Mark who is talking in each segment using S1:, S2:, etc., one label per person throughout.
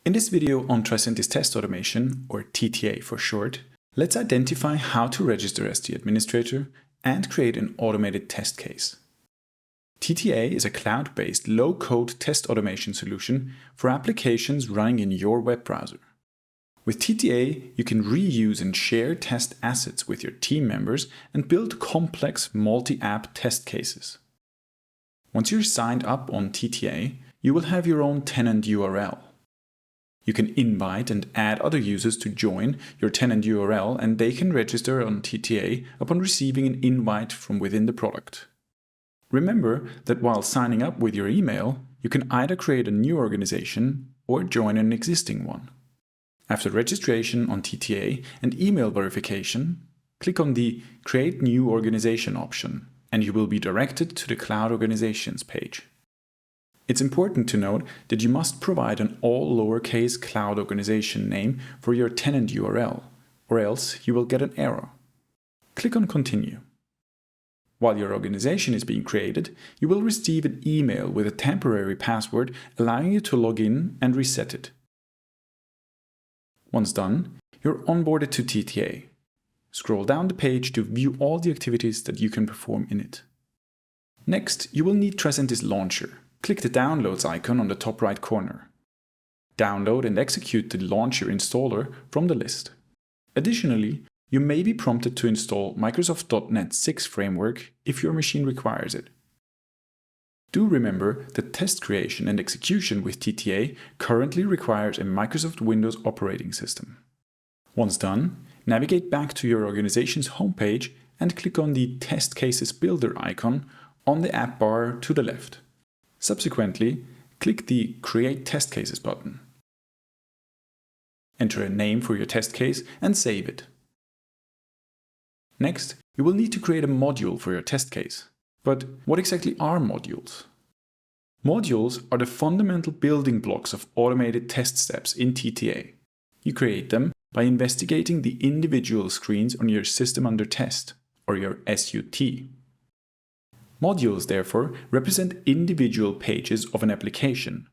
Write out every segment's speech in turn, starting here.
S1: In this video on Tricentis test automation, or TTA for short, let's identify how to register as the administrator and create an automated test case. TTA is a cloud-based low-code test automation solution for applications running in your web browser. With TTA, you can reuse and share test assets with your team members and build complex multi-app test cases. Once you're signed up on TTA, you will have your own tenant URL. You can invite and add other users to join your tenant URL, and they can register on TTA upon receiving an invite from within the product. Remember that while signing up with your email, you can either create a new organization or join an existing one. After registration on TTA and email verification, click on the Create New Organization option, and you will be directed to the Cloud Organizations page. It's important to note that you must provide an all lowercase cloud organization name for your tenant URL, or else you will get an error. Click on Continue. While your organization is being created, you will receive an email with a temporary password allowing you to log in and reset it. Once done, you're onboarded to TTA. Scroll down the page to view all the activities that you can perform in it. Next, you will need Tricentis Launcher. Click the Downloads icon on the top right corner. Download and execute the Launcher installer from the list. Additionally, you may be prompted to install Microsoft .NET 6 framework if your machine requires it. Do remember that test creation and execution with TTA currently requires a Microsoft Windows operating system. Once done, navigate back to your organization's homepage and click on the Test Cases Builder icon on the app bar to the left. Subsequently, click the Create Test Cases button. Enter a name for your test case and save it. Next, you will need to create a module for your test case. But what exactly are modules? Modules are the fundamental building blocks of automated test steps in TTA. You create them by investigating the individual screens on your system under test, or your SUT. Modules, therefore, represent individual pages of an application.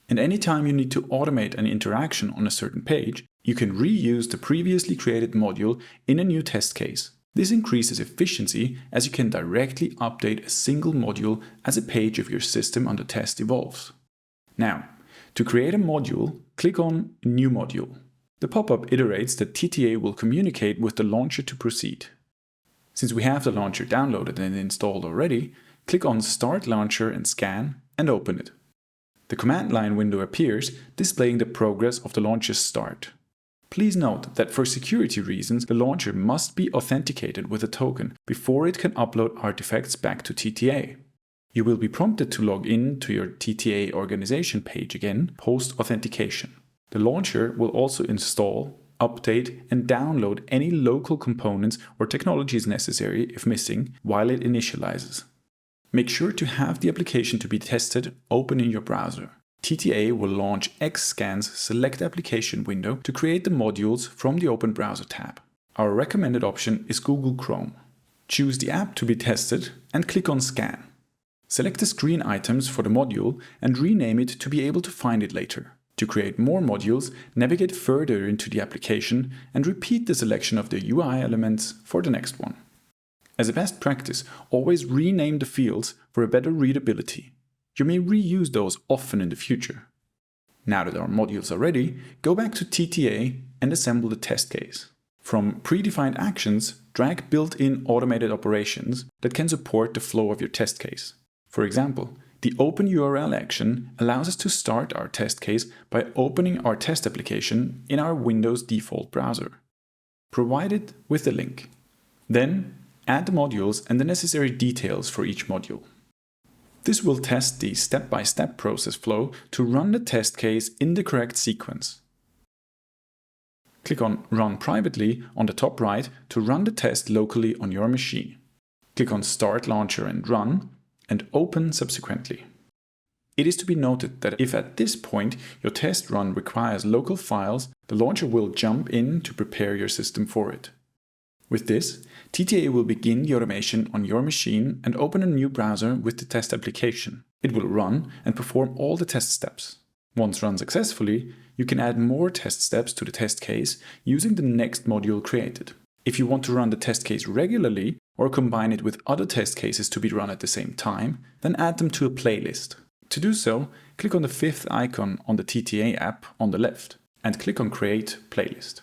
S1: And anytime you need to automate an interaction on a certain page, you can reuse the previously created module in a new test case. This increases efficiency as you can directly update a single module as a page of your system under test evolves. Now, to create a module, click on New Module. The pop-up iterates that TTA will communicate with the launcher to proceed. Since we have the launcher downloaded and installed already, click on Start Launcher and Scan and open it. The command line window appears, displaying the progress of the launcher's start. Please note that for security reasons, the launcher must be authenticated with a token before it can upload artifacts back to TTA. You will be prompted to log in to your TTA organization page again post-authentication. The launcher will also install, update and download any local components or technologies necessary if missing while it initializes. Make sure to have the application to be tested open in your browser. TTA will launch Xscan's Select Application window to create the modules from the Open Browser tab. Our recommended option is Google Chrome. Choose the app to be tested and click on Scan. Select the screen items for the module and rename it to be able to find it later. To create more modules, navigate further into the application and repeat the selection of the UI elements for the next one. As a best practice, always rename the fields for a better readability. You may reuse those often in the future. Now that our modules are ready, go back to TTA and assemble the test case. From predefined actions, drag built-in automated operations that can support the flow of your test case. For example, the Open URL action allows us to start our test case by opening our test application in our Windows default browser. Provide it with the link. Then, add the modules and the necessary details for each module. This will test the step-by-step process flow to run the test case in the correct sequence. Click on Run Privately on the top right to run the test locally on your machine. Click on Start Launcher and Run, and open subsequently. It is to be noted that if at this point your test run requires local files, the launcher will jump in to prepare your system for it. With this, TTA will begin the automation on your machine and open a new browser with the test application. It will run and perform all the test steps. Once run successfully, you can add more test steps to the test case using the next module created. If you want to run the test case regularly or combine it with other test cases to be run at the same time, then add them to a playlist. To do so, click on the fifth icon on the TTA app on the left and click on Create Playlist.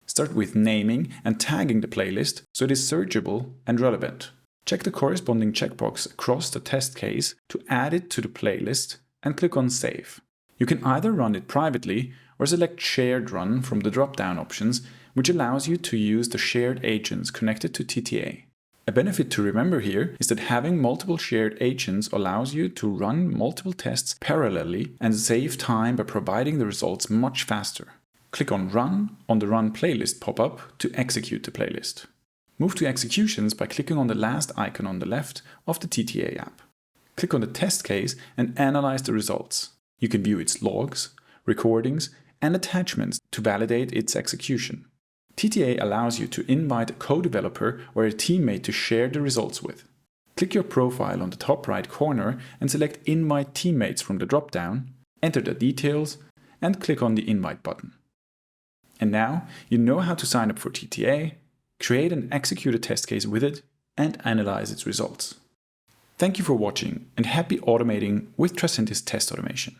S1: Start with naming and tagging the playlist so it is searchable and relevant. Check the corresponding checkbox across the test case to add it to the playlist and click on Save. You can either run it privately or select Shared Run from the drop-down options, which allows you to use the shared agents connected to TTA. A benefit to remember here is that having multiple shared agents allows you to run multiple tests parallelly and save time by providing the results much faster. Click on Run on the Run Playlist pop-up to execute the playlist. Move to executions by clicking on the last icon on the left of the TTA app. Click on the test case and analyze the results. You can view its logs, recordings, and attachments to validate its execution. TTA allows you to invite a co-developer or a teammate to share the results with. Click your profile on the top right corner and select Invite Teammates from the drop-down, enter the details, and click on the Invite button. And now you know how to sign up for TTA, create and execute a test case with it, and analyze its results. Thank you for watching and happy automating with Tricentis Test Automation.